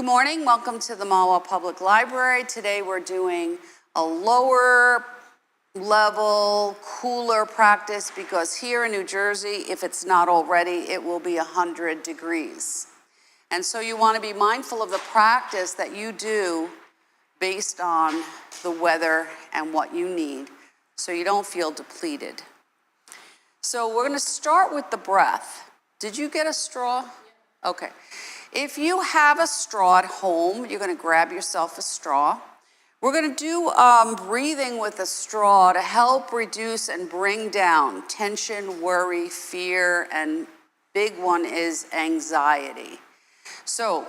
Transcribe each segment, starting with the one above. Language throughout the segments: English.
Good morning, welcome to the Mahwah Public Library. Today we're doing a lower level, cooler practice because here in New Jersey, if it's not already, it will be 100 degrees. And so you want to be mindful of the practice that you do based on the weather and what you need so you don't feel depleted. So we're going to start with the breath. Did you get a straw? Okay. If you have a straw at home, you're going to grab yourself a straw. We're going to do breathing with a straw to help reduce and bring down tension, worry, fear, and big one is anxiety. So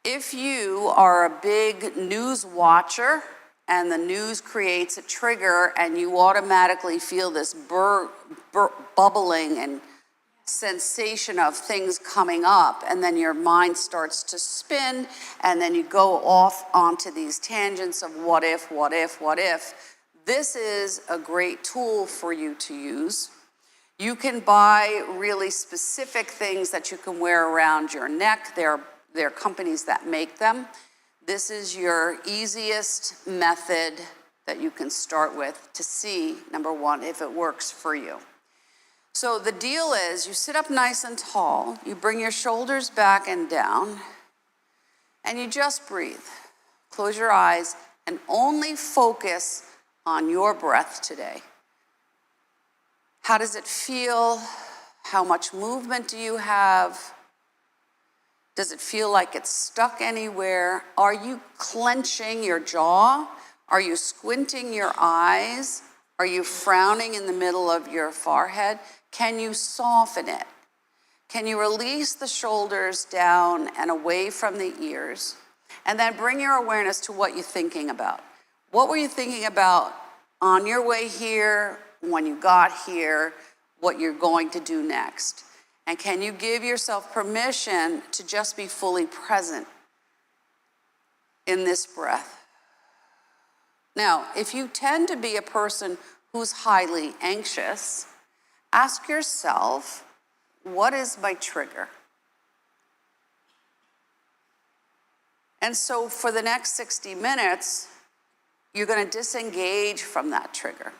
if you are a big news watcher and the news creates a trigger and you automatically feel this bubbling and sensation of things coming up, and then your mind starts to spin, and then you go off onto these tangents of what if, what if, what if. This is a great tool for you to use. You can buy really specific things that you can wear around your neck. There are companies that make them. This is your easiest method that you can start with to see, number one, if it works for you. So the deal is you sit up nice and tall, you bring your shoulders back and down, and you just breathe. Close your eyes and only focus on your breath today. How does it feel? How much movement do you have? Does it feel like it's stuck anywhere? Are you clenching your jaw? Are you squinting your eyes? Are you frowning in the middle of your forehead? Can you soften it? Can you release the shoulders down and away from the ears? And then bring your awareness to what you're thinking about. What were you thinking about on your way here, when you got here, what you're going to do next? And can you give yourself permission to just be fully present in this breath? Now, if you tend to be a person who's highly anxious, ask yourself, what is my trigger? And so for the next 60 minutes, you're going to disengage from that trigger.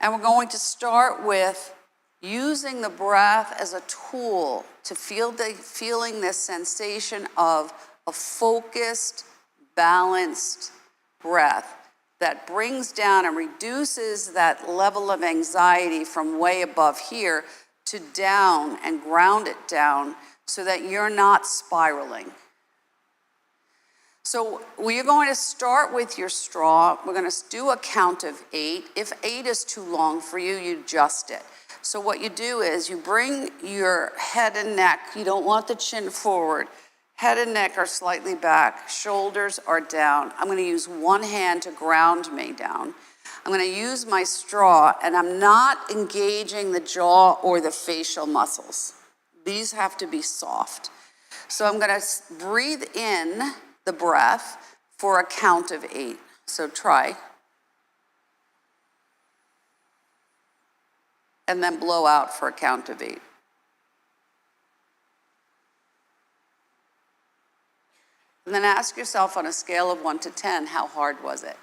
And we're going to start with using the breath as a tool to feeling this sensation of a focused, balanced breath that brings down and reduces that level of anxiety from way above here to down and ground it down so that you're not spiraling. So we're going to start with your straw. We're going to do a count of 8. If 8 is too long for you, you adjust it. So what you do is you bring your head and neck. You don't want the chin forward. Head and neck are slightly back, shoulders are down. I'm going to use one hand to ground me down. I'm going to use my straw, and I'm not engaging the jaw or the facial muscles. These have to be soft. So I'm going to breathe in the breath for a count of 8. So try. And then blow out for a count of 8. And then ask yourself on a scale of 1 to 10, how hard was it?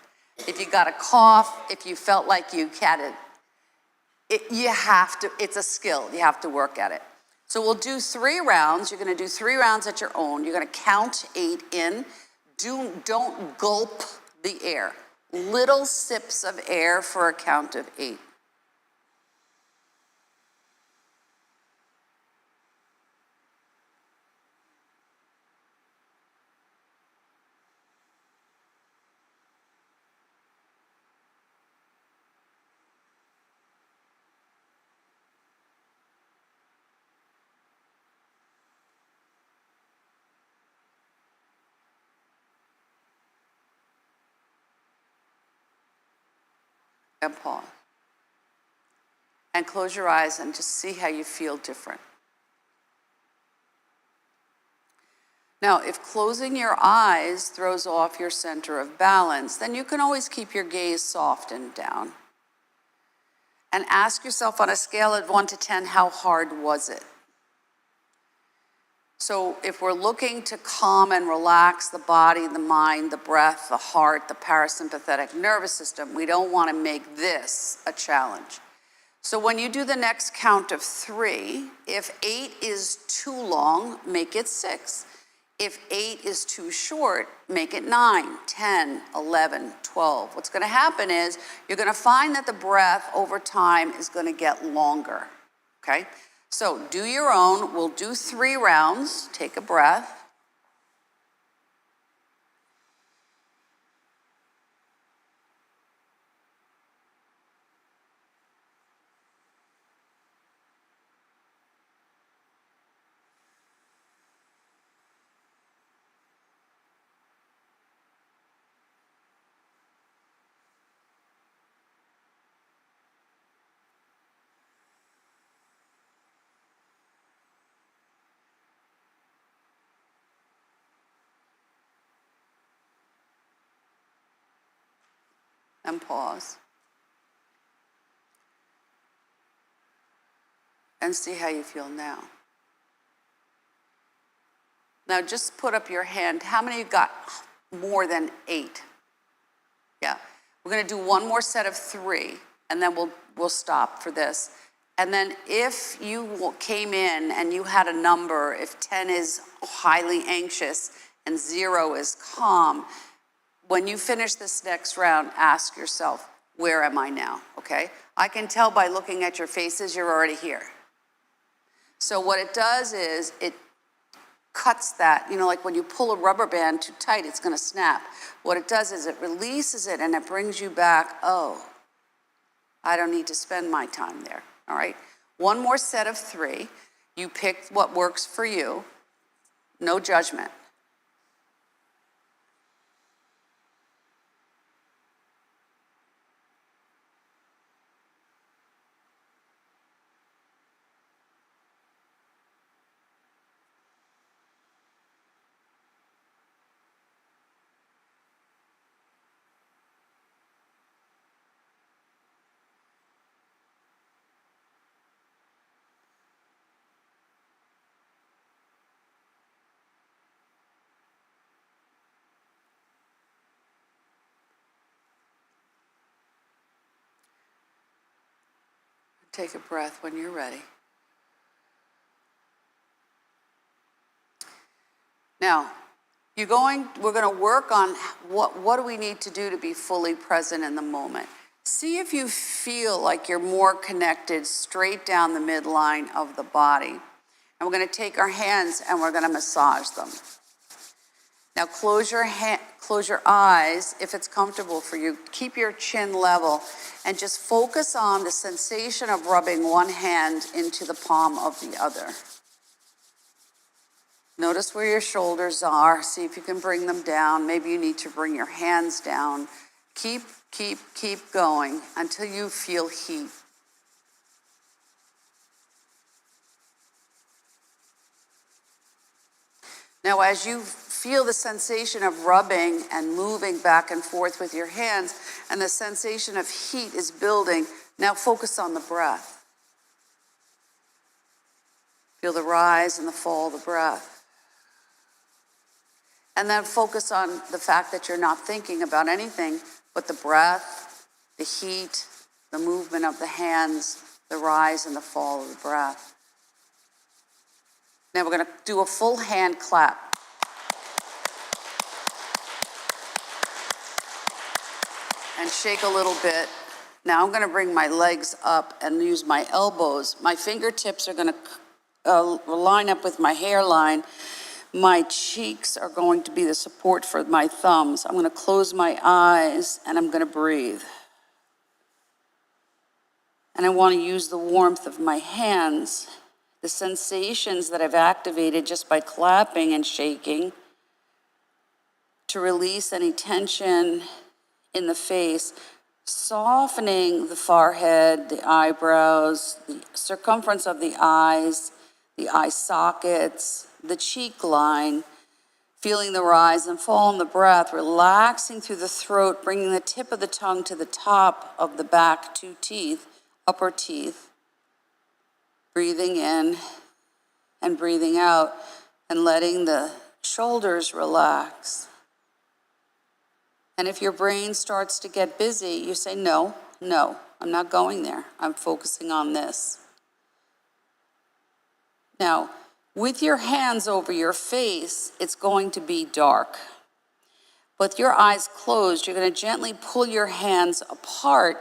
If you got a cough, if you felt like you had it, you have to, it's a skill, you have to work at it. So we'll do 3 rounds. You're gonna do 3 rounds at your own. You're gonna count 8 in. Don't gulp the air. Little sips of air for a count of 8. And pause. And close your eyes and just see how you feel different. Now, if closing your eyes throws off your center of balance, then you can always keep your gaze soft and down. And ask yourself on a scale of 1 to 10, how hard was it? So if we're looking to calm and relax the body, the mind, the breath, the heart, the parasympathetic nervous system, we don't want to make this a challenge. So when you do the next count of 3, if 8 is too long, make it 6. If 8 is too short, make it 9, 10, 11, 12. What's going to happen is you're going to find that the breath over time is going to get longer, okay? So do your own. We'll do 3 rounds. Take a breath. And pause. And see how you feel now. Now just put up your hand. How many got more than 8? Yeah. We're going to do one more set of 3, and then we'll stop for this. And then if you came in and you had a number, if 10 is highly anxious and 0 is calm, when you finish this next round, ask yourself, where am I now, okay? I can tell by looking at your faces, you're already here. So what it does is it cuts that, like when you pull a rubber band too tight, it's gonna snap. What it does is it releases it and it brings you back, oh, I don't need to spend my time there, all right? One more set of 3. You pick what works for you, no judgment. Take a breath when you're ready. Now, we're going to work on what do we need to do to be fully present in the moment. See if you feel like you're more connected straight down the midline of the body. And we're going to take our hands and we're going to massage them. Now close your eyes if it's comfortable for you. Keep your chin level and just focus on the sensation of rubbing one hand into the palm of the other. Notice where your shoulders are. See if you can bring them down. Maybe you need to bring your hands down. Keep going until you feel heat. Now, as you feel the sensation of rubbing and moving back and forth with your hands, and the sensation of heat is building, now focus on the breath. Feel the rise and the fall of the breath. And then focus on the fact that you're not thinking about anything but the breath, the heat, the movement of the hands, the rise and the fall of the breath. Now we're going to do a full hand clap. And shake a little bit. Now I'm going to bring my legs up and use my elbows. My fingertips are going to line up with my hairline. My cheeks are going to be the support for my thumbs. I'm going to close my eyes and I'm going to breathe. And I want to use the warmth of my hands, the sensations that I've activated just by clapping and shaking, to release any tension in the face, softening the forehead, the eyebrows, the circumference of the eyes, the eye sockets, the cheek line, feeling the rise and fall in the breath, relaxing through the throat, bringing the tip of the tongue to the top of the back 2 teeth, upper teeth, breathing in and breathing out. and letting the shoulders relax. And if your brain starts to get busy, you say, no, I'm not going there. I'm focusing on this. Now, with your hands over your face, it's going to be dark. With your eyes closed, you're going to gently pull your hands apart,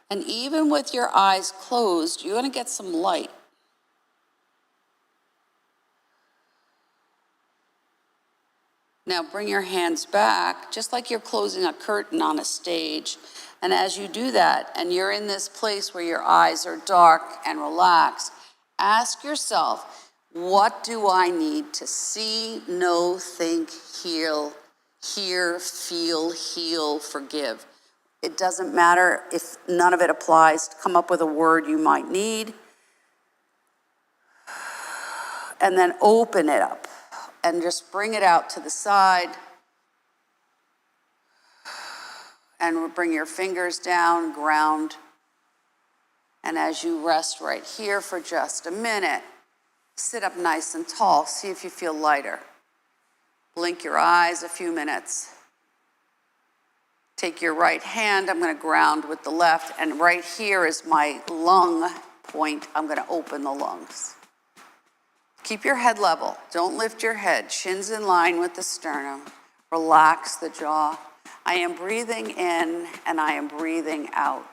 and even with your eyes closed, you're going to get some light. Now bring your hands back, just like you're closing a curtain on a stage. And as you do that, and you're in this place where your eyes are dark and relaxed, ask yourself, what do I need to see, know, think, hear, feel, heal, forgive? It doesn't matter if none of it applies. Come up with a word you might need. And then open it up. And just bring it out to the side. And bring your fingers down, ground. And as you rest right here for just a minute, sit up nice and tall. See if you feel lighter. Blink your eyes a few minutes. Take your right hand. I'm going to ground with the left. And right here is my lung point. I'm going to open the lungs. Keep your head level. Don't lift your head. Shins in line with the sternum. Relax the jaw. I am breathing in and I am breathing out.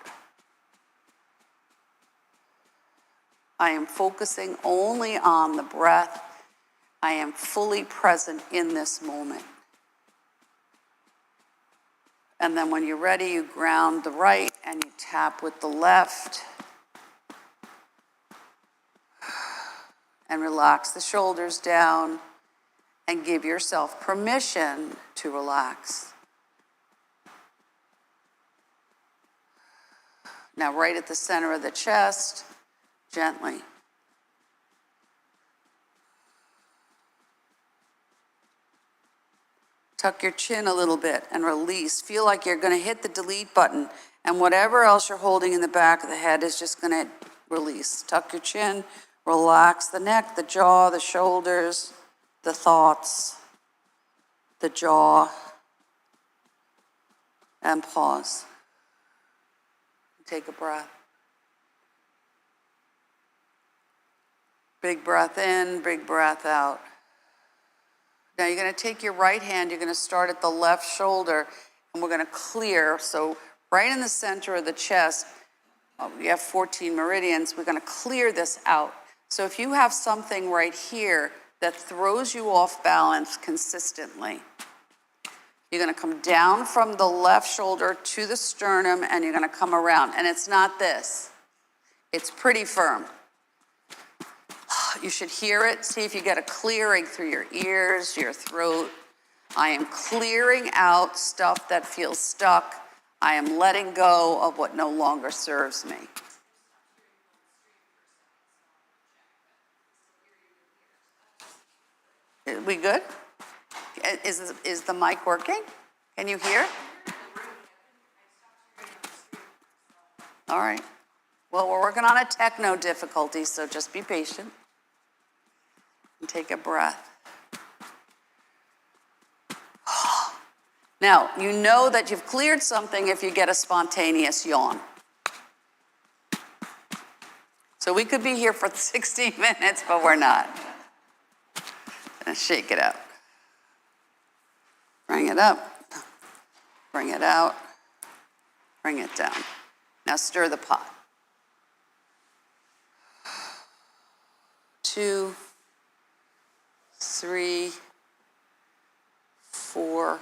I am focusing only on the breath. I am fully present in this moment. And then when you're ready, you ground the right and you tap with the left. And relax the shoulders down and give yourself permission to relax. Now, right at the center of the chest, gently. Tuck your chin a little bit and release. Feel like you're going to hit the delete button, and whatever else you're holding in the back of the head is just going to release. Tuck your chin. Relax the neck, the jaw, the shoulders, the thoughts, the jaw, and pause. Take a breath. Big breath in, big breath out. Now you're going to take your right hand, you're going to start at the left shoulder, and we're going to clear. So right in the center of the chest, we have 14 meridians, we're going to clear this out. So if you have something right here that throws you off balance consistently, you're going to come down from the left shoulder to the sternum and you're going to come around. And it's not this. It's pretty firm. You should hear it. See if you get a clearing through your ears, your throat. I am clearing out stuff that feels stuck. I am letting go of what no longer serves me. We good? Is the mic working? Can you hear? All right. Well, we're working on a techno difficulty, so just be patient. And take a breath. Now, you know that you've cleared something if you get a spontaneous yawn. So we could be here for 60 minutes, but we're not. And shake it out. Bring it up. Bring it out. Bring it down. Now stir the pot. 2, 3, 4,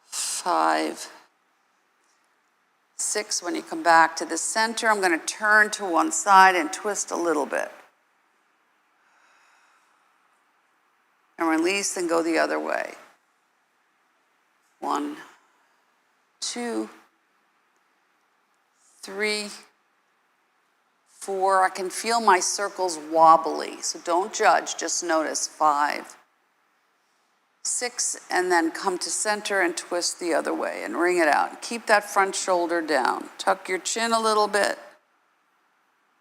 5, 6. When you come back to the center, I'm going to turn to one side and twist a little bit. And release and go the other way. 1, 2, 3, 4. I can feel my circles wobbly, so don't judge, just notice. 5, 6, and then come to center and twist the other way and wring it out. Keep that front shoulder down. Tuck your chin a little bit,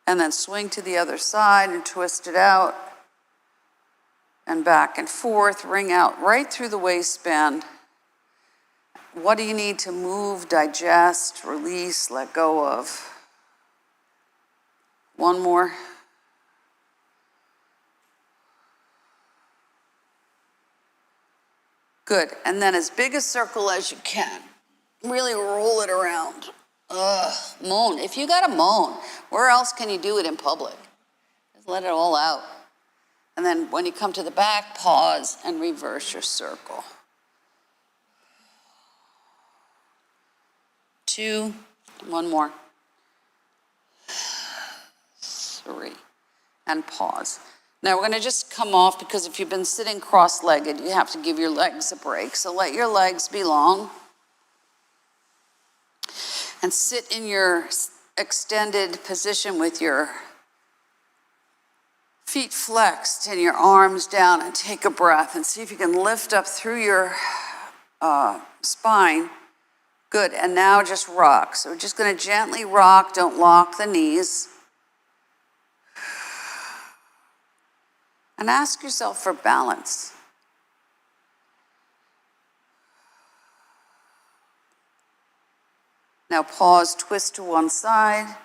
and then swing to the other side and twist it out. and back and forth, wring out right through the waistband. What do you need to move, digest, release, let go of? One more. Good, and then as big a circle as you can. Really roll it around. Moan. If you gotta moan, where else can you do it in public? Just let it all out. And then when you come to the back, pause and reverse your circle. 2, one more. 3, and pause. Now we're gonna just come off because if you've been sitting cross-legged, you have to give your legs a break. So let your legs be long. And sit in your extended position with your feet flexed and your arms down, and take a breath and see if you can lift up through your spine. Good, and now just rock. So we're just gonna gently rock, don't lock the knees. And ask yourself for balance. Now pause, twist to one side,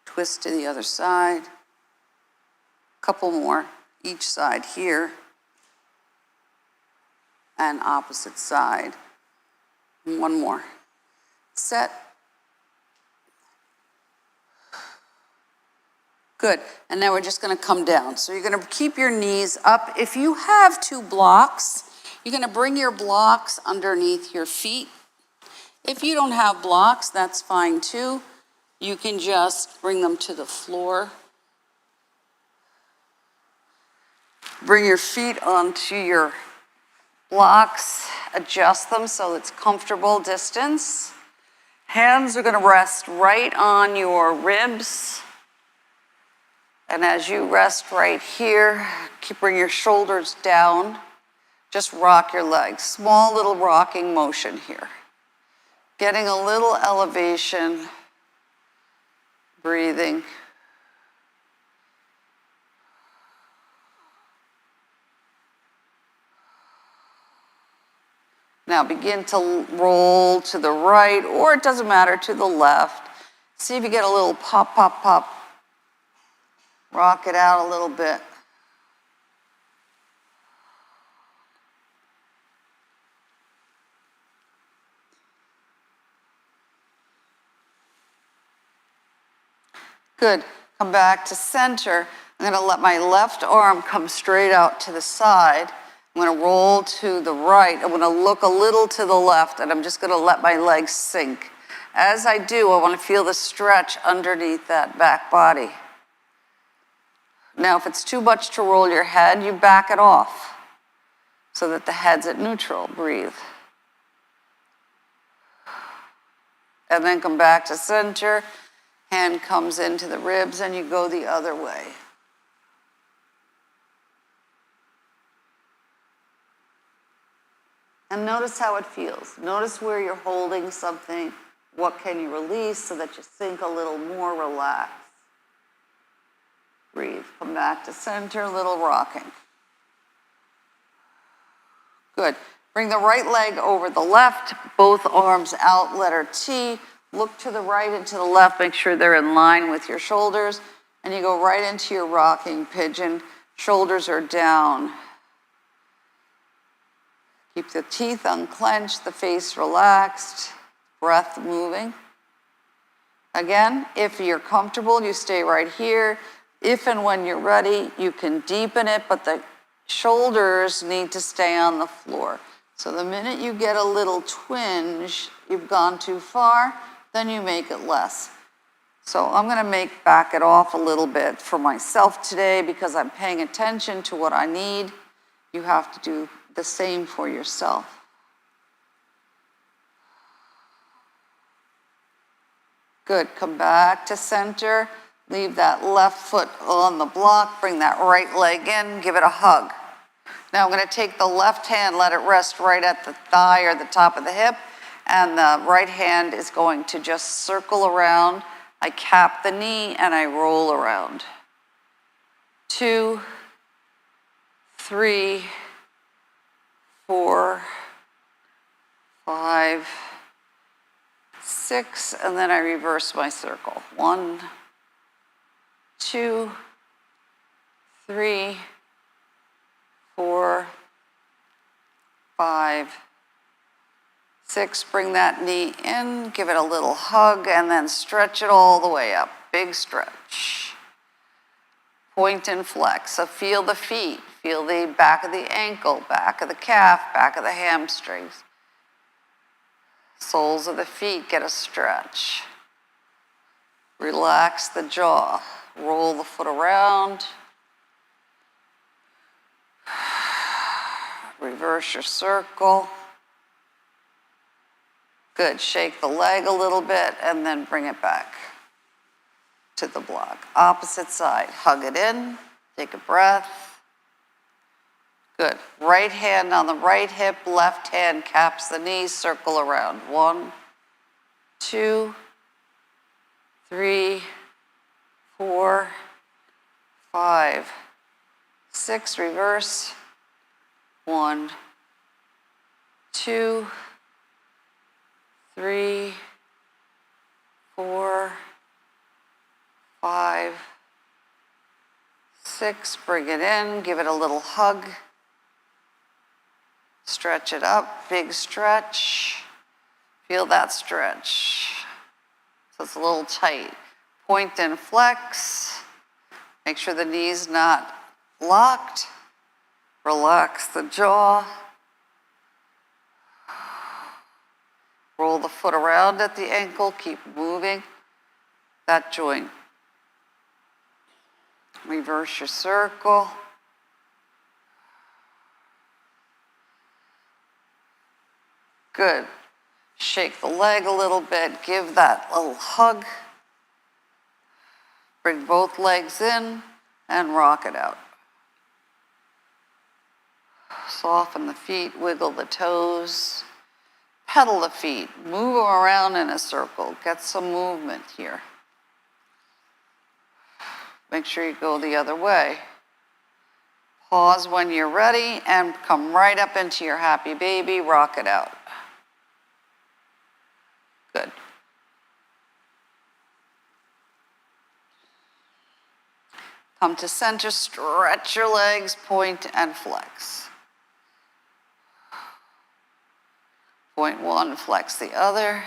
twist to the other side. Couple more, each side here, and opposite side. One more. Set. Good, and now we're just gonna come down. So you're gonna keep your knees up. If you have 2 blocks, you're gonna bring your blocks underneath your feet. If you don't have blocks, that's fine too. You can just bring them to the floor. Bring your feet onto your blocks, adjust them so it's comfortable distance. Hands are gonna rest right on your ribs. And as you rest right here, bring your shoulders down. Just rock your legs. Small little rocking motion here. Getting a little elevation, breathing. Now begin to roll to the right, or it doesn't matter, to the left. See if you get a little pop, pop, pop. Rock it out a little bit. Good, come back to center. I'm gonna let my left arm come straight out to the side. I'm gonna roll to the right. I'm gonna look a little to the left, and I'm just gonna let my legs sink. As I do, I wanna feel the stretch underneath that back body. Now, if it's too much to roll your head, you back it off so that the head's at neutral. Breathe. And then come back to center. Hand comes into the ribs, and you go the other way. And notice how it feels. Notice where you're holding something. What can you release so that you sink a little more, relax. Breathe, come back to center, little rocking. Good, bring the right leg over the left, both arms out, letter T. Look to the right and to the left, make sure they're in line with your shoulders, and you go right into your rocking pigeon. Shoulders are down. Keep the teeth unclenched, the face relaxed, breath moving. Again, if you're comfortable, you stay right here. If and when you're ready, you can deepen it, but the shoulders need to stay on the floor. So the minute you get a little twinge, you've gone too far, then you make it less. So I'm gonna back it off a little bit for myself today because I'm paying attention to what I need. You have to do the same for yourself. Good, come back to center. Leave that left foot on the block, bring that right leg in, give it a hug. Now I'm gonna take the left hand, let it rest right at the thigh or the top of the hip, and the right hand is going to just circle around. I cap the knee and I roll around. 2, 3, 4, 5, 6, and then I reverse my circle. 1, 2, 3, 4, 5, 6. Bring that knee in, give it a little hug, and then stretch it all the way up. Big stretch. Point and flex. So feel the feet. Feel the back of the ankle, back of the calf, back of the hamstrings. Soles of the feet get a stretch. Relax the jaw. Roll the foot around. Reverse your circle. Good. Shake the leg a little bit and then bring it back to the block. Opposite side. Hug it in. Take a breath. Good. Right hand on the right hip, left hand caps the knee, circle around. 1, 2, 3, 4, 5, 6. Reverse. 1, 2, 3, 4, 5, 6. Bring it in, give it a little hug. Stretch it up, big stretch. Feel that stretch. So it's a little tight. Point and flex. Make sure the knee's not locked. Relax the jaw. Roll the foot around at the ankle. Keep moving that joint. Reverse your circle. Good. Shake the leg a little bit. Give that little hug. Bring both legs in and rock it out. Soften the feet, wiggle the toes. Pedal the feet. Move them around in a circle. Get some movement here. Make sure you go the other way. Pause when you're ready and come right up into your happy baby. Rock it out. Good. Come to center, stretch your legs, point and flex. Point one, flex the other.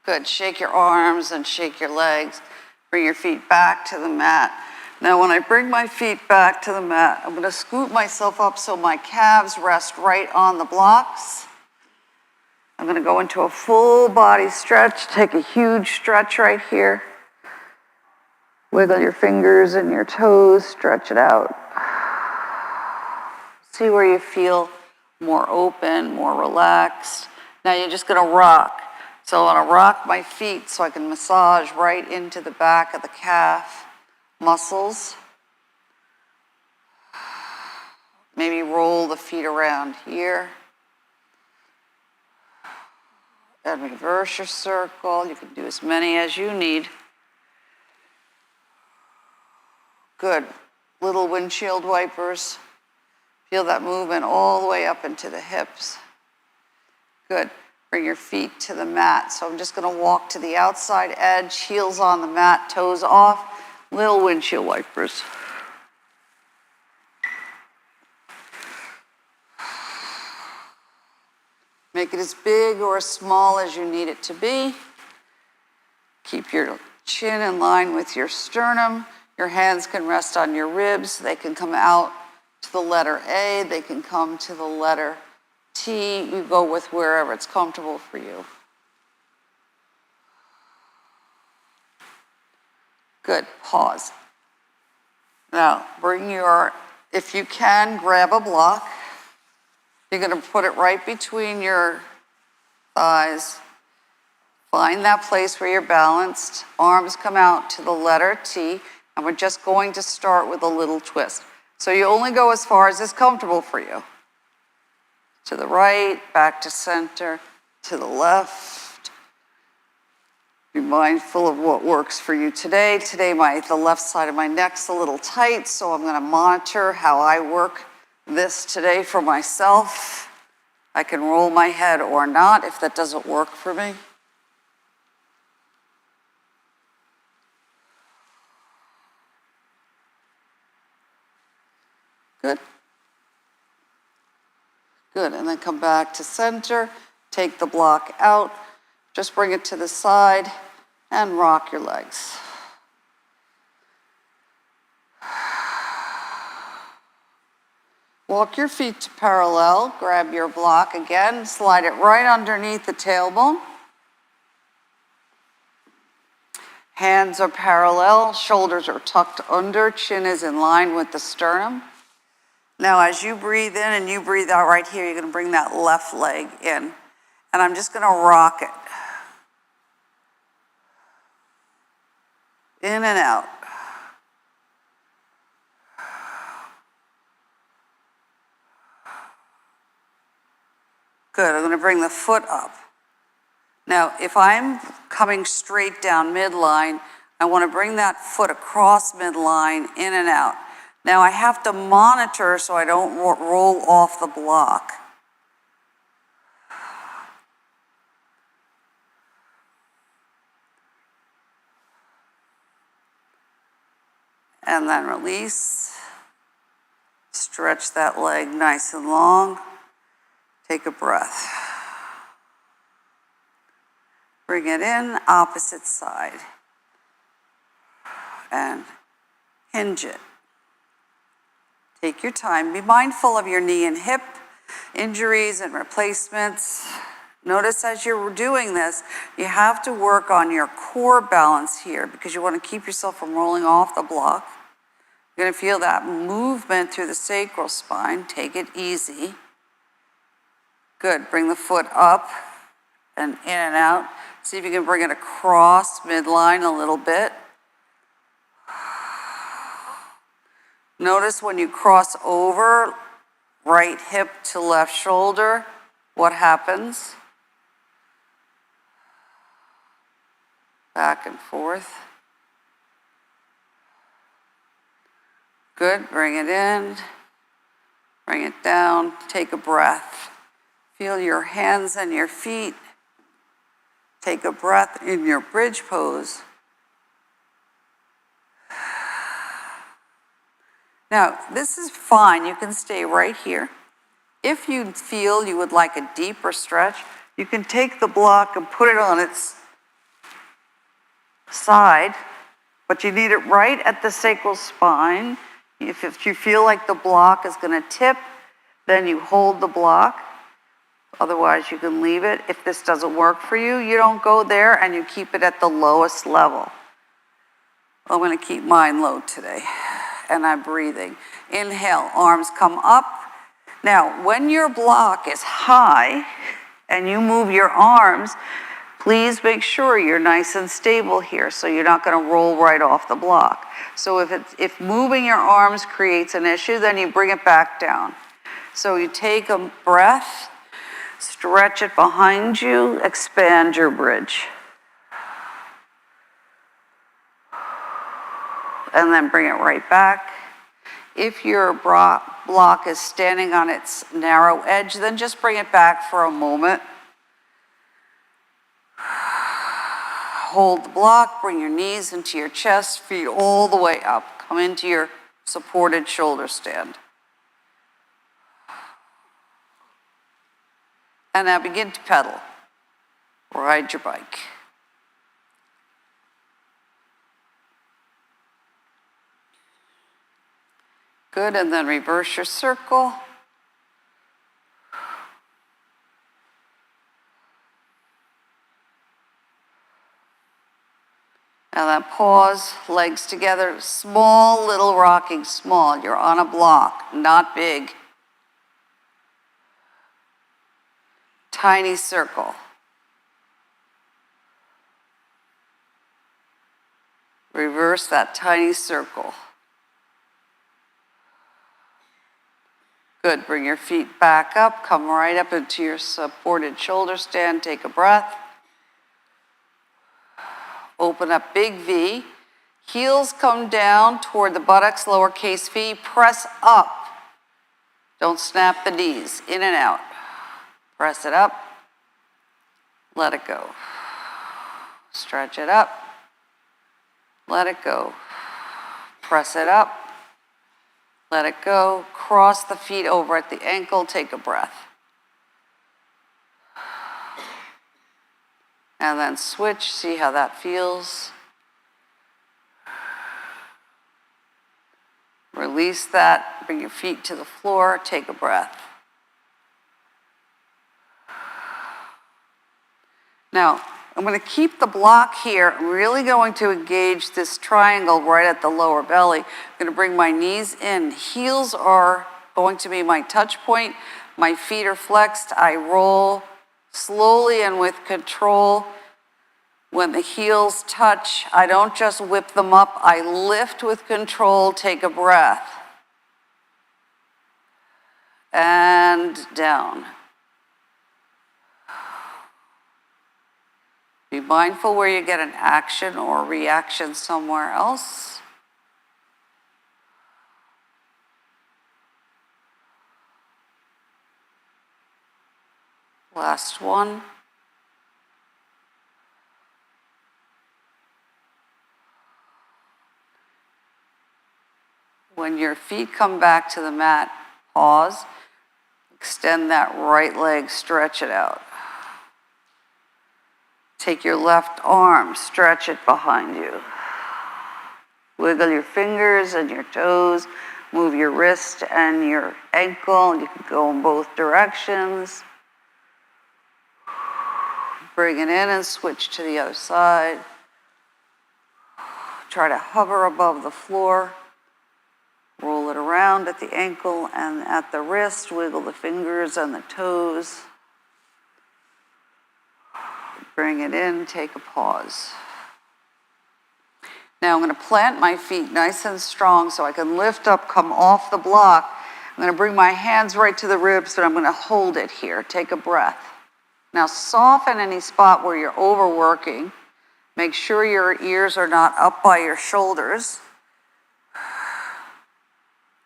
Good. Shake your arms and shake your legs. Bring your feet back to the mat. Now, when I bring my feet back to the mat, I'm going to scoot myself up so my calves rest right on the blocks. I'm going to go into a full body stretch. Take a huge stretch right here. Wiggle your fingers and your toes. Stretch it out. See where you feel more open, more relaxed. Now you're just going to rock. So I'm going to rock my feet so I can massage right into the back of the calf muscles. Maybe roll the feet around here. And reverse your circle. You can do as many as you need. Good. Little windshield wipers. Feel that movement all the way up into the hips. Good. Bring your feet to the mat. So I'm just going to walk to the outside edge, heels on the mat, toes off. Little windshield wipers. Make it as big or as small as you need it to be. Keep your chin in line with your sternum. Your hands can rest on your ribs. They can come out to the letter A. They can come to the letter T. You go with wherever it's comfortable for you. Good. Pause. Now, if you can, grab a block. You're going to put it right between your thighs. Find that place where you're balanced. Arms come out to the letter T, and we're just going to start with a little twist. So you only go as far as is comfortable for you. To the right, back to center, to the left. Be mindful of what works for you today. Today, the left side of my neck's a little tight, so I'm gonna monitor how I work this today for myself. I can roll my head or not if that doesn't work for me. Good. Good, and then come back to center, take the block out, just bring it to the side, and rock your legs. Walk your feet to parallel, grab your block again, slide it right underneath the tailbone. Hands are parallel, shoulders are tucked under, chin is in line with the sternum. Now, as you breathe in and you breathe out right here, you're gonna bring that left leg in. And I'm just gonna rock it. In and out. Good, I'm gonna bring the foot up. Now, if I'm coming straight down midline, I wanna bring that foot across midline, in and out. Now I have to monitor so I don't roll off the block. And then release. Stretch that leg nice and long. Take a breath. Bring it in, opposite side. And hinge it. Take your time. Be mindful of your knee and hip injuries and replacements. Notice as you're doing this, you have to work on your core balance here because you want to keep yourself from rolling off the block. You're going to feel that movement through the sacral spine. Take it easy. Good. Bring the foot up and in and out. See if you can bring it across midline a little bit. Notice when you cross over, right hip to left shoulder, what happens? Back and forth. Good, bring it in, bring it down, take a breath. Feel your hands and your feet. Take a breath in your bridge pose. Now, this is fine. You can stay right here. If you feel you would like a deeper stretch, you can take the block and put it on its side, but you need it right at the sacral spine. If you feel like the block is going to tip, then you hold the block. Otherwise, you can leave it. If this doesn't work for you, you don't go there and you keep it at the lowest level. I'm going to keep mine low today. And I'm breathing. Inhale, arms come up. Now, when your block is high and you move your arms, please make sure you're nice and stable here so you're not going to roll right off the block. So if moving your arms creates an issue, then you bring it back down. So you take a breath, stretch it behind you, expand your bridge. And then bring it right back. If your block is standing on its narrow edge, then just bring it back for a moment. Hold the block, bring your knees into your chest, feet all the way up. Come into your supported shoulder stand. And now begin to pedal. Ride your bike. Good, and then reverse your circle. And then pause, legs together, small little rocking, small. You're on a block, not big. Tiny circle. Reverse that tiny circle. Good, bring your feet back up, come right up into your supported shoulder stand, take a breath. Open up, big V. Heels come down toward the buttocks, lowercase v. Press up. Don't snap the knees, in and out. Press it up. Let it go. Stretch it up. Let it go. Press it up. Let it go. Cross the feet over at the ankle. Take a breath. And then switch. See how that feels. Release that. Bring your feet to the floor. Take a breath. Now, I'm going to keep the block here. I'm really going to engage this triangle right at the lower belly. I'm going to bring my knees in. Heels are going to be my touch point. My feet are flexed. I roll slowly and with control. When the heels touch, I don't just whip them up. I lift with control. Take a breath. And down. Be mindful where you get an action or reaction somewhere else. Last one. When your feet come back to the mat, pause. Extend that right leg, stretch it out. Take your left arm, stretch it behind you. Wiggle your fingers and your toes. Move your wrist and your ankle. You can go in both directions. Bring it in and switch to the other side. Try to hover above the floor. Roll it around at the ankle and at the wrist. Wiggle the fingers and the toes. Bring it in, take a pause. Now I'm going to plant my feet nice and strong so I can lift up, come off the block. I'm going to bring my hands right to the ribs and I'm going to hold it here. Take a breath. Now soften any spot where you're overworking. Make sure your ears are not up by your shoulders.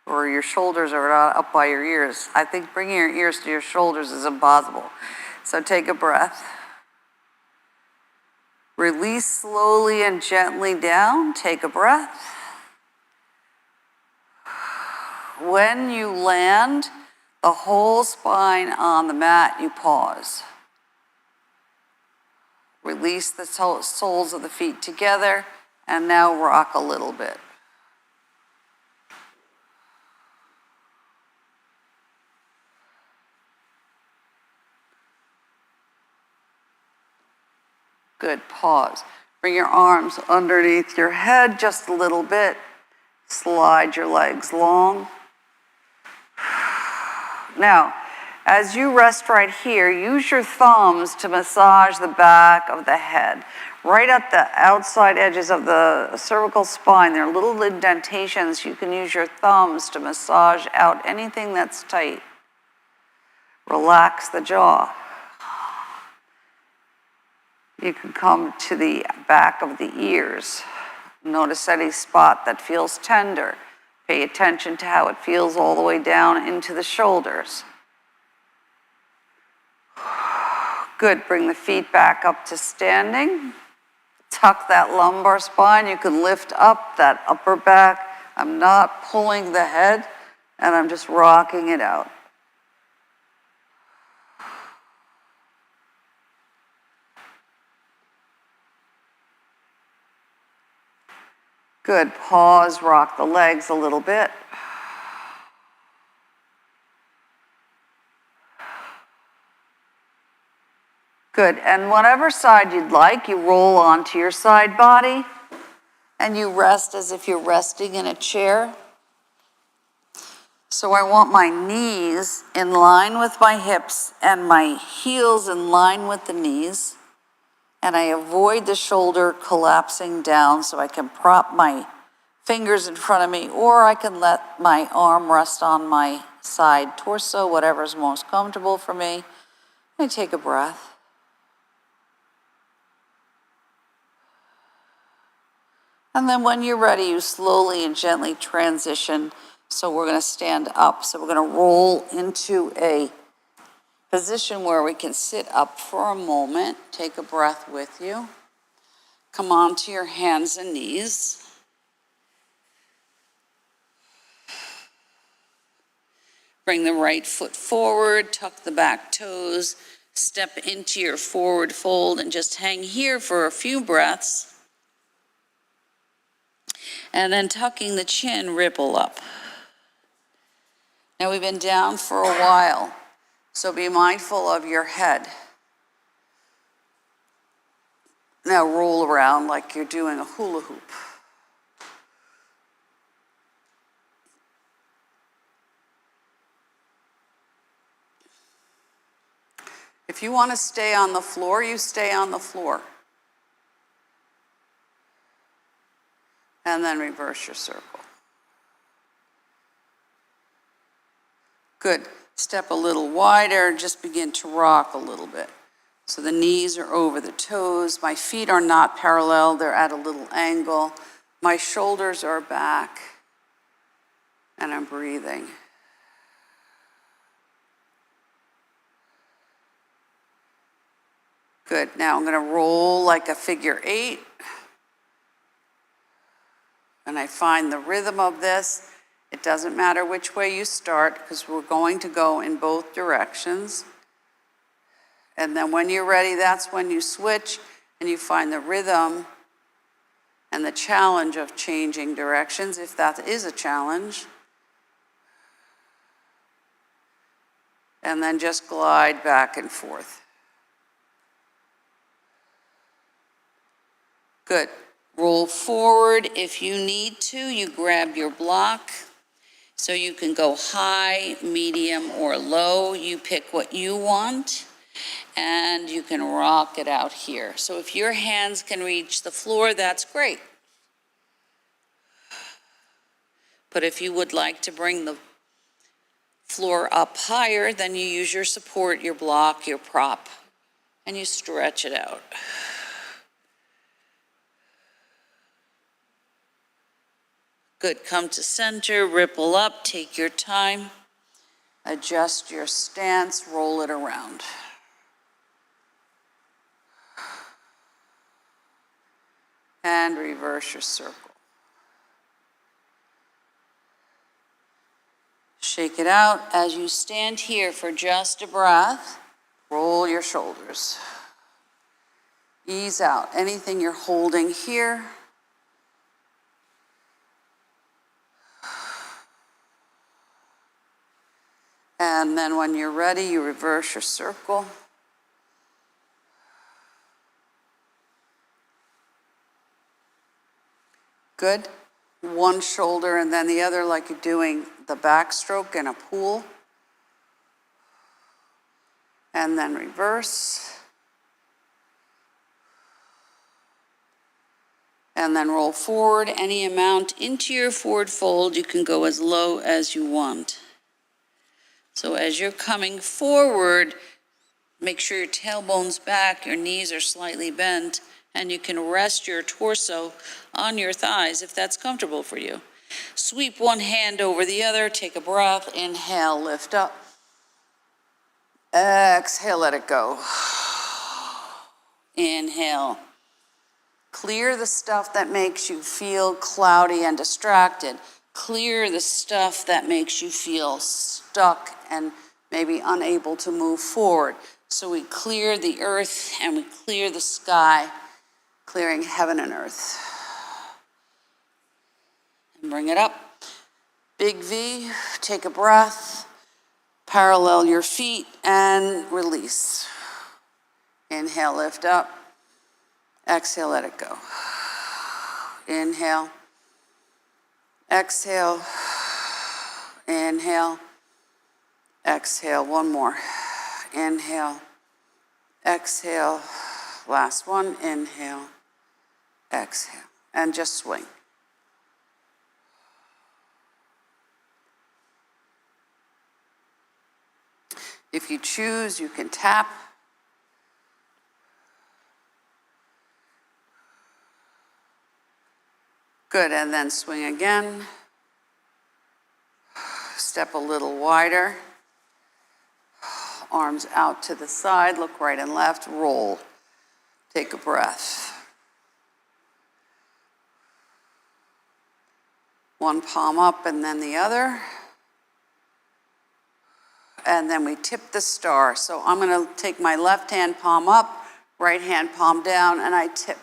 Or your shoulders are not up by your ears. I think bringing your ears to your shoulders is impossible. So take a breath. Release slowly and gently down. Take a breath. When you land the whole spine on the mat, you pause. Release the soles of the feet together, and now rock a little bit. Good, pause. Bring your arms underneath your head just a little bit. Slide your legs long. Now, as you rest right here, use your thumbs to massage the back of the head. Right at the outside edges of the cervical spine, there are little indentations. You can use your thumbs to massage out anything that's tight. Relax the jaw. You can come to the back of the ears. Notice any spot that feels tender. Pay attention to how it feels all the way down into the shoulders. Good, bring the feet back up to standing. Tuck that lumbar spine. You can lift up that upper back. I'm not pulling the head, and I'm just rocking it out. Good, pause, rock the legs a little bit. Good, and whatever side you'd like, you roll onto your side body and you rest as if you're resting in a chair. So I want my knees in line with my hips and my heels in line with the knees. And I avoid the shoulder collapsing down so I can prop my fingers in front of me, or I can let my arm rest on my side torso, whatever's most comfortable for me. I take a breath. And then when you're ready, you slowly and gently transition. So we're going to stand up. So we're going to roll into a position where we can sit up for a moment. Take a breath with you. Come onto your hands and knees. Bring the right foot forward, tuck the back toes, step into your forward fold and just hang here for a few breaths. And then tucking the chin, ripple up. Now we've been down for a while, so be mindful of your head. Now roll around like you're doing a hula hoop. If you want to stay on the floor, you stay on the floor. And then reverse your circle. Good. Step a little wider, just begin to rock a little bit. So the knees are over the toes. My feet are not parallel, they're at a little angle. My shoulders are back, and I'm breathing. Good. Now I'm going to roll like a figure 8. And I find the rhythm of this. It doesn't matter which way you start because we're going to go in both directions. And then when you're ready, that's when you switch and you find the rhythm and the challenge of changing directions, if that is a challenge. And then just glide back and forth. Good. Roll forward. If you need to, you grab your block. So you can go high, medium, or low. You pick what you want, and you can rock it out here. So if your hands can reach the floor, that's great. But if you would like to bring the floor up higher, then you use your support, your block, your prop, and you stretch it out. Good. Come to center, ripple up, take your time. Adjust your stance, roll it around. And reverse your circle. Shake it out. As you stand here for just a breath, roll your shoulders. Ease out anything you're holding here. And then when you're ready, you reverse your circle. Good. One shoulder and then the other like you're doing the backstroke in a pool. And then reverse. And then roll forward any amount into your forward fold. You can go as low as you want. So as you're coming forward, make sure your tailbone's back, your knees are slightly bent, and you can rest your torso on your thighs if that's comfortable for you. Sweep one hand over the other, take a breath, inhale, lift up. Exhale, let it go. Inhale. Clear the stuff that makes you feel cloudy and distracted. Clear the stuff that makes you feel stuck and maybe unable to move forward. So we clear the earth and we clear the sky, clearing heaven and earth. And bring it up. Big V, take a breath, parallel your feet and release. Inhale, lift up. Exhale, let it go. Inhale. Exhale. Inhale. Exhale. One more. Inhale. Exhale. Last one. Inhale. Exhale. And just swing. If you choose, you can tap. Good, and then swing again. Step a little wider. Arms out to the side, look right and left, roll. Take a breath. One palm up and then the other. And then we tip the star. So I'm gonna take my left hand palm up, right hand palm down, and I tip.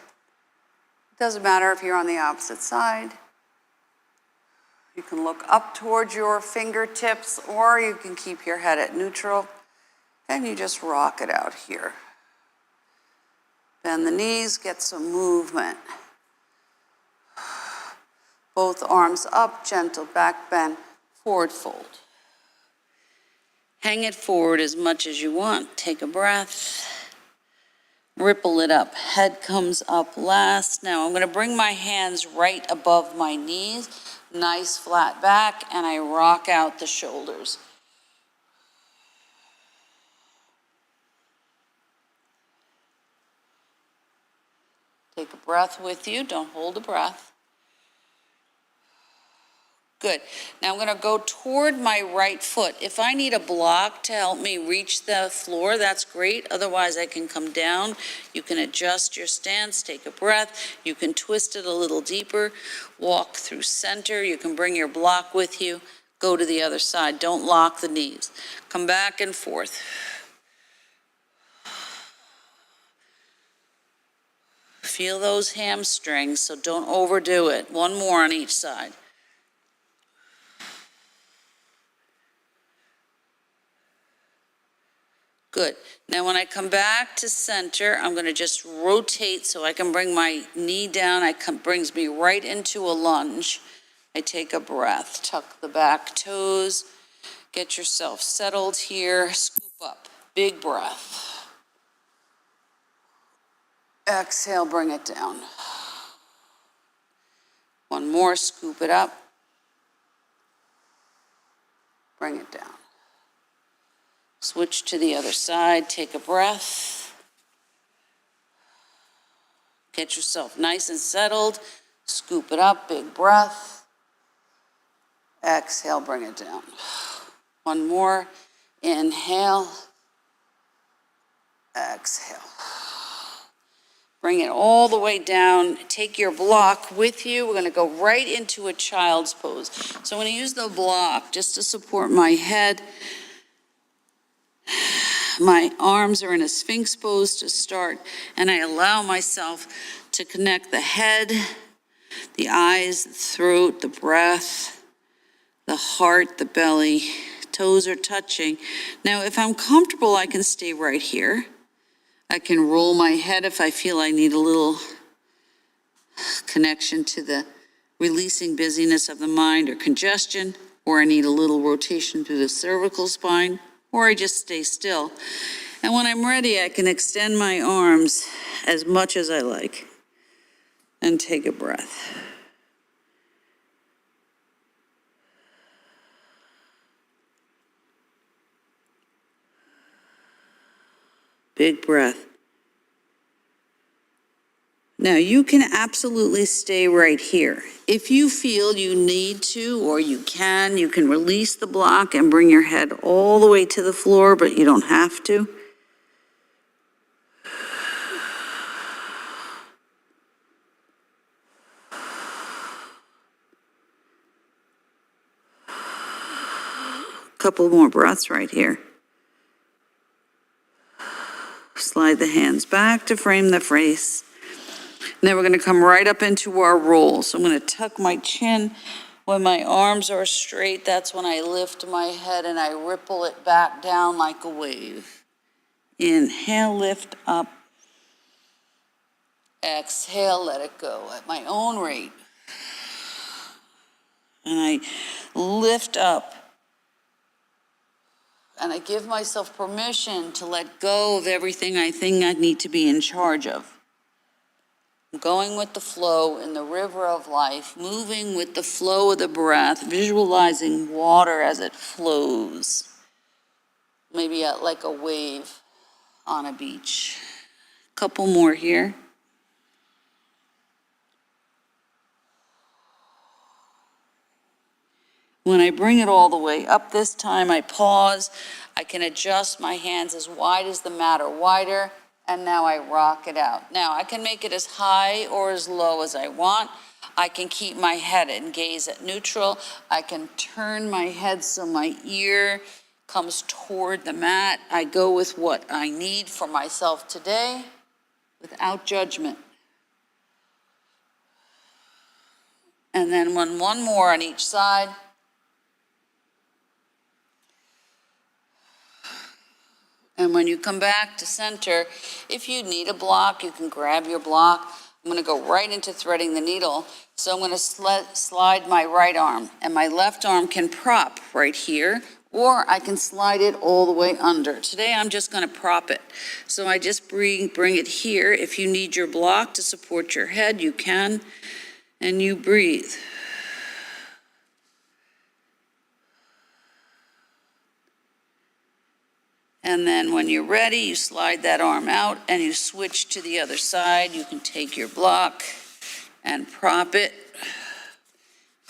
Doesn't matter if you're on the opposite side. You can look up towards your fingertips, or you can keep your head at neutral, and you just rock it out here. Bend the knees, get some movement. Both arms up, gentle back bend, forward fold. Hang it forward as much as you want. Take a breath. Ripple it up. Head comes up last. Now I'm going to bring my hands right above my knees. Nice flat back, and I rock out the shoulders. Take a breath with you. Don't hold a breath. Good. Now I'm going to go toward my right foot. If I need a block to help me reach the floor, that's great. Otherwise, I can come down. You can adjust your stance, take a breath. You can twist it a little deeper, walk through center. You can bring your block with you. Go to the other side. Don't lock the knees. Come back and forth. Feel those hamstrings, so don't overdo it. One more on each side. Good. Now when I come back to center, I'm going to just rotate so I can bring my knee down. Brings me right into a lunge. I take a breath. Tuck the back toes. Get yourself settled here. Scoop up. Big breath. Exhale, bring it down. One more, scoop it up. Bring it down. Switch to the other side, take a breath. Get yourself nice and settled. Scoop it up, big breath. Exhale, bring it down. One more, inhale. Exhale. Bring it all the way down. Take your block with you. We're going to go right into a child's pose. So I'm going to use the block just to support my head. My arms are in a sphinx pose to start, and I allow myself to connect the head, the eyes, the throat, the breath, the heart, the belly. Toes are touching. Now, if I'm comfortable, I can stay right here. I can roll my head if I feel I need a little connection to the releasing busyness of the mind or congestion, or I need a little rotation through the cervical spine, or I just stay still. And when I'm ready, I can extend my arms as much as I like and take a breath. Big breath. Now, you can absolutely stay right here. If you feel you need to, or you can release the block and bring your head all the way to the floor, but you don't have to. Couple more breaths right here. Slide the hands back to frame the face. And then we're going to come right up into our roll. So I'm going to tuck my chin. When my arms are straight, that's when I lift my head and I ripple it back down like a wave. Inhale, lift up. Exhale, let it go at my own rate. And I lift up. And I give myself permission to let go of everything I think I need to be in charge of. Going with the flow in the river of life, moving with the flow of the breath, visualizing water as it flows. Maybe like a wave on a beach. Couple more here. When I bring it all the way up this time, I pause. I can adjust my hands as wide as the mat or wider, and now I rock it out. Now, I can make it as high or as low as I want. I can keep my head and gaze at neutral. I can turn my head so my ear comes toward the mat. I go with what I need for myself today without judgment. And then one more on each side. And when you come back to center, if you need a block, you can grab your block. I'm going to go right into threading the needle. So I'm going to slide my right arm, and my left arm can prop right here, or I can slide it all the way under. Today I'm just going to prop it. So I just bring it here. If you need your block to support your head, you can, and you breathe. And then when you're ready, you slide that arm out and you switch to the other side. You can take your block and prop it.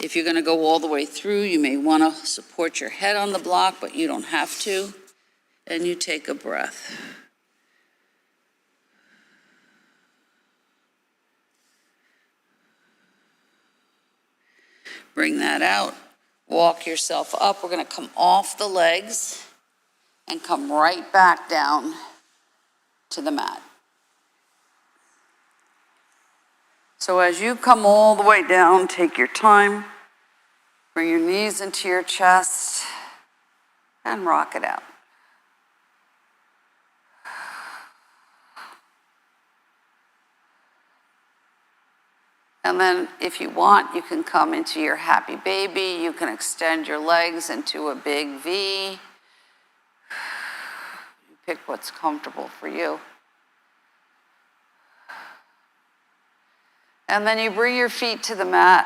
If you're going to go all the way through, you may want to support your head on the block, but you don't have to. And you take a breath. Bring that out. Walk yourself up. We're going to come off the legs and come right back down to the mat. So as you come all the way down, take your time, bring your knees into your chest, and rock it out. And then if you want, you can come into your happy baby. You can extend your legs into a big V. Pick what's comfortable for you. And then you bring your feet to the mat.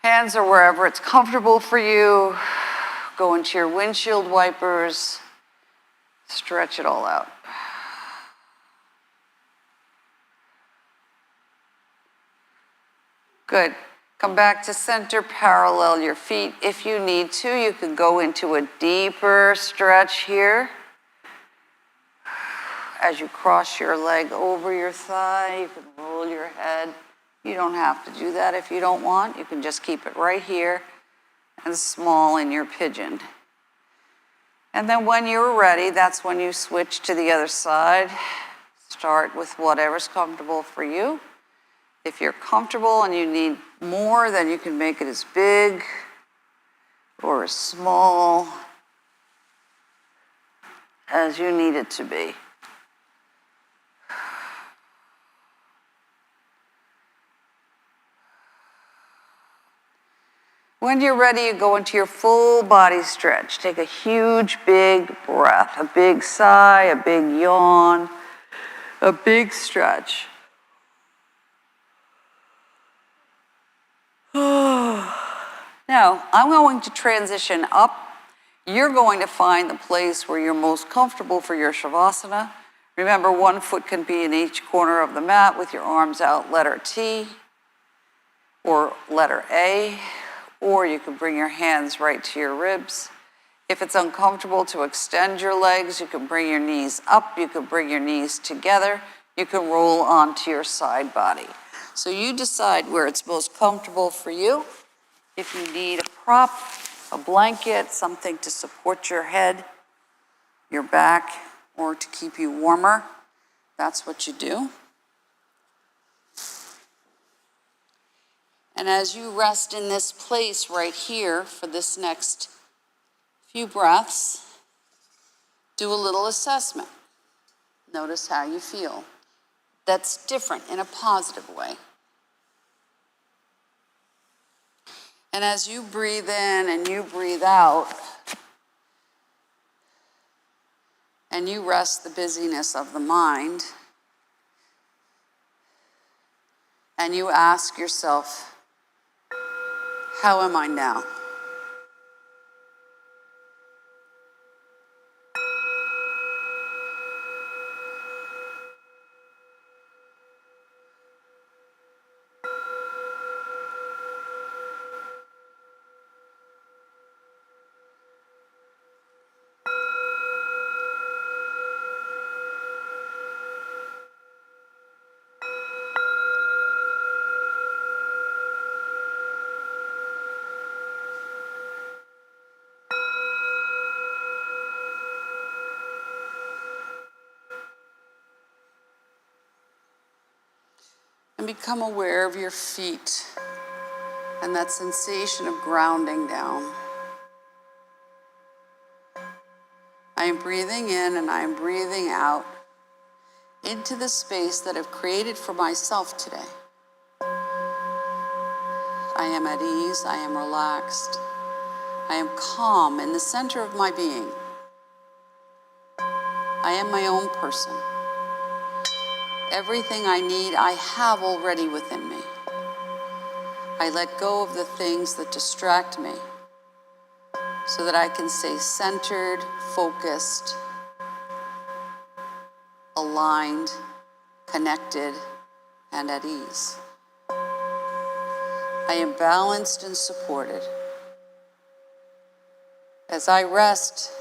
Hands are wherever it's comfortable for you. Go into your windshield wipers. Stretch it all out. Good. Come back to center, parallel your feet. If you need to, you can go into a deeper stretch here. As you cross your leg over your thigh, you can roll your head. You don't have to do that if you don't want. You can just keep it right here and small in your pigeon. And then when you're ready, that's when you switch to the other side. Start with whatever's comfortable for you. If you're comfortable and you need more, then you can make it as big or as small as you need it to be. When you're ready, you go into your full body stretch. Take a huge, big breath, a big sigh, a big yawn, a big stretch. Now, I'm going to transition up. You're going to find the place where you're most comfortable for your Shavasana. Remember, one foot can be in each corner of the mat with your arms out, letter T or letter A, or you can bring your hands right to your ribs. If it's uncomfortable to extend your legs, you can bring your knees up, you can bring your knees together, you can roll onto your side body. So you decide where it's most comfortable for you. If you need a prop, a blanket, something to support your head, your back, or to keep you warmer, that's what you do. And as you rest in this place right here for this next few breaths, do a little assessment. Notice how you feel. That's different in a positive way. And as you breathe in and you breathe out, and you rest the busyness of the mind, and you ask yourself, how am I now? And become aware of your feet and that sensation of grounding down. I am breathing in and I am breathing out into the space that I've created for myself today. I am at ease, I am relaxed, I am calm in the center of my being. I am my own person. Everything I need, I have already within me. I let go of the things that distract me so that I can stay centered, focused, aligned, connected, and at ease. I am balanced and supported. As I rest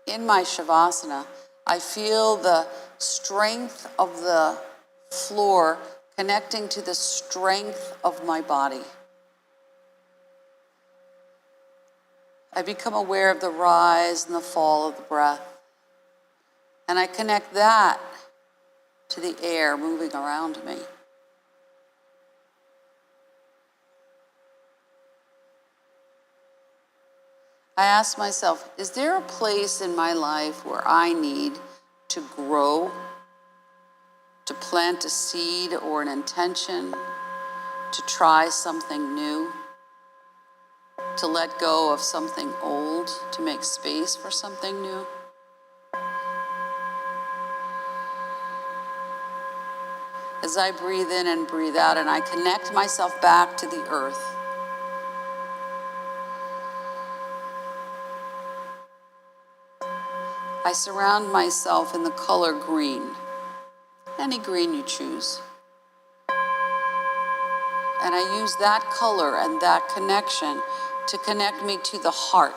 in my Shavasana, I feel the strength of the floor connecting to the strength of my body. I become aware of the rise and the fall of the breath. And I connect that to the air moving around me. I ask myself, is there a place in my life where I need to grow, to plant a seed or an intention, to try something new, to let go of something old, to make space for something new? As I breathe in and breathe out and I connect myself back to the earth, I surround myself in the color green, any green you choose. And I use that color and that connection to connect me to the heart.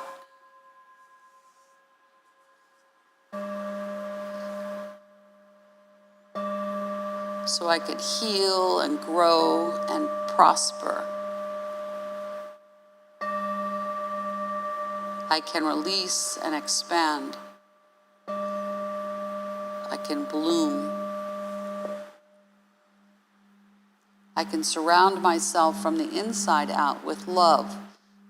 So I could heal and grow and prosper. I can release and expand. I can bloom. I can surround myself from the inside out with love,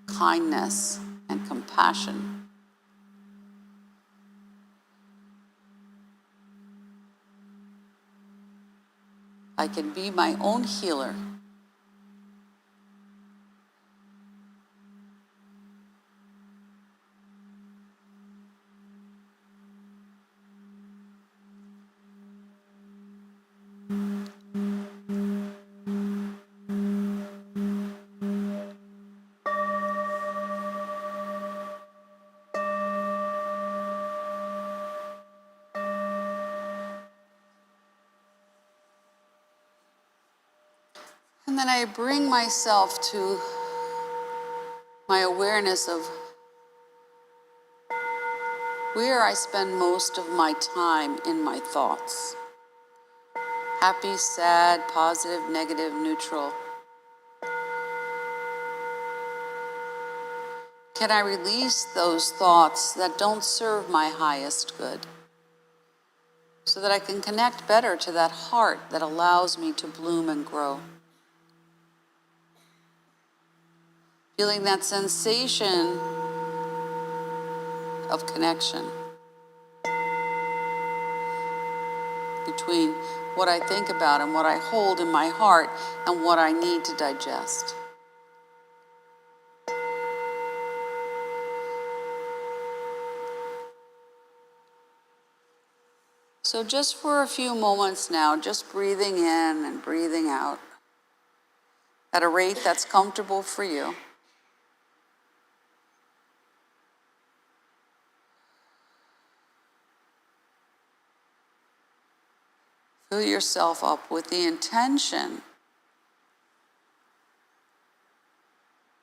kindness, and compassion. I can be my own healer. And then I bring myself to my awareness of where I spend most of my time in my thoughts. Happy, sad, positive, negative, neutral. Can I release those thoughts that don't serve my highest good so that I can connect better to that heart that allows me to bloom and grow? Feeling that sensation of connection between what I think about and what I hold in my heart and what I need to digest. So just for a few moments now, just breathing in and breathing out at a rate that's comfortable for you. Fill yourself up with the intention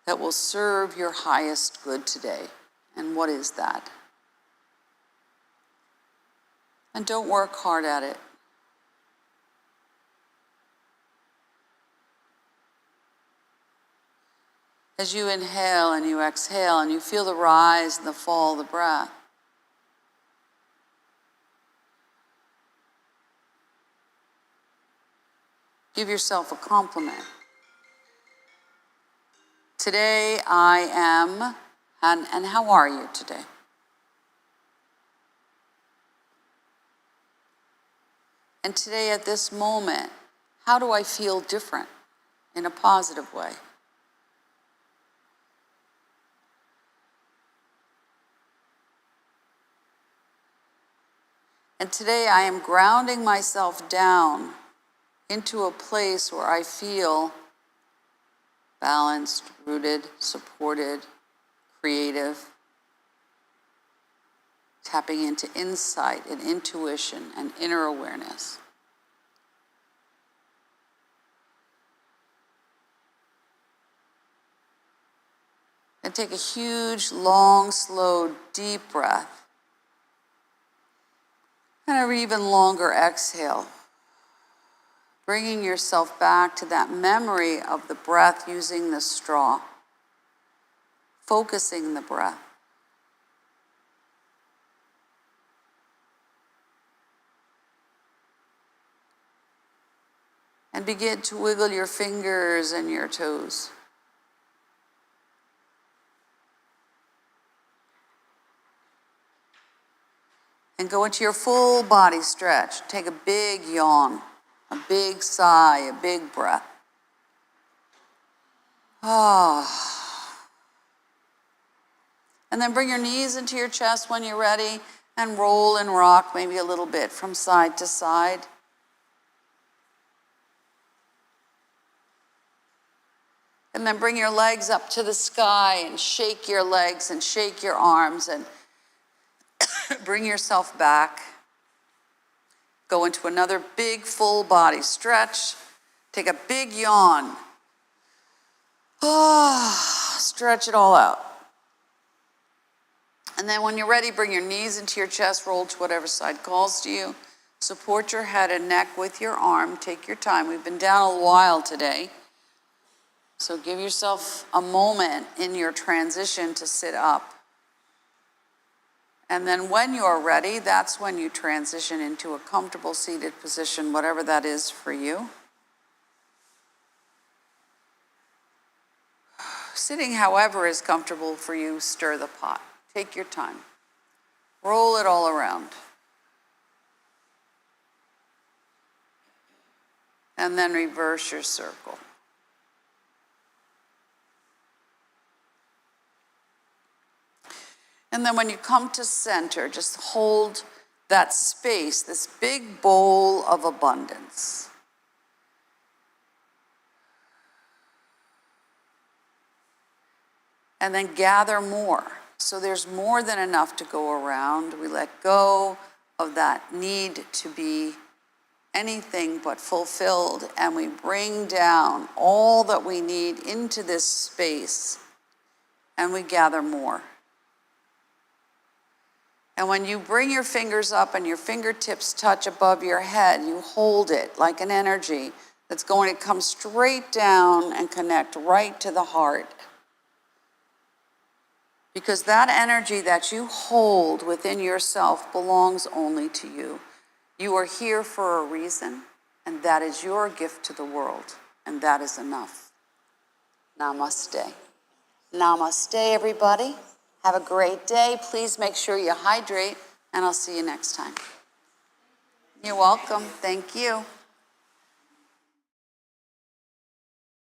that will serve your highest good today. And what is that? And don't work hard at it. As you inhale and you exhale and you feel the rise and the fall of the breath, Give yourself a compliment. Today I am, and how are you today? And today at this moment, how do I feel different in a positive way? And today I am grounding myself down into a place where I feel balanced, rooted, supported, creative, tapping into insight and intuition and inner awareness. And take a huge, long, slow, deep breath. And an even longer exhale. Bringing yourself back to that memory of the breath using the straw. Focusing the breath. And begin to wiggle your fingers and your toes. And go into your full body stretch. Take a big yawn, a big sigh, a big breath. And then bring your knees into your chest when you're ready and roll and rock maybe a little bit from side to side. And then bring your legs up to the sky and shake your legs and shake your arms and bring yourself back. Go into another big full body stretch. Take a big yawn. Stretch it all out. And then when you're ready, bring your knees into your chest, roll to whatever side calls to you. Support your head and neck with your arm. Take your time. We've been down a while today. So give yourself a moment in your transition to sit up. And then when you're ready, that's when you transition into a comfortable seated position, whatever that is for you. Sitting, however, is comfortable for you, stir the pot. Take your time. Roll it all around. And then reverse your circle. And then when you come to center, just hold that space, this big bowl of abundance. And then gather more. So there's more than enough to go around. We let go of that need to be anything but fulfilled, and we bring down all that we need into this space, and we gather more. And when you bring your fingers up and your fingertips touch above your head, you hold it like an energy that's going to come straight down and connect right to the heart. Because that energy that you hold within yourself belongs only to you. You are here for a reason, and that is your gift to the world, and that is enough. Namaste. Namaste, everybody. Have a great day. Please make sure you hydrate, and I'll see you next time. You're welcome. Thank you.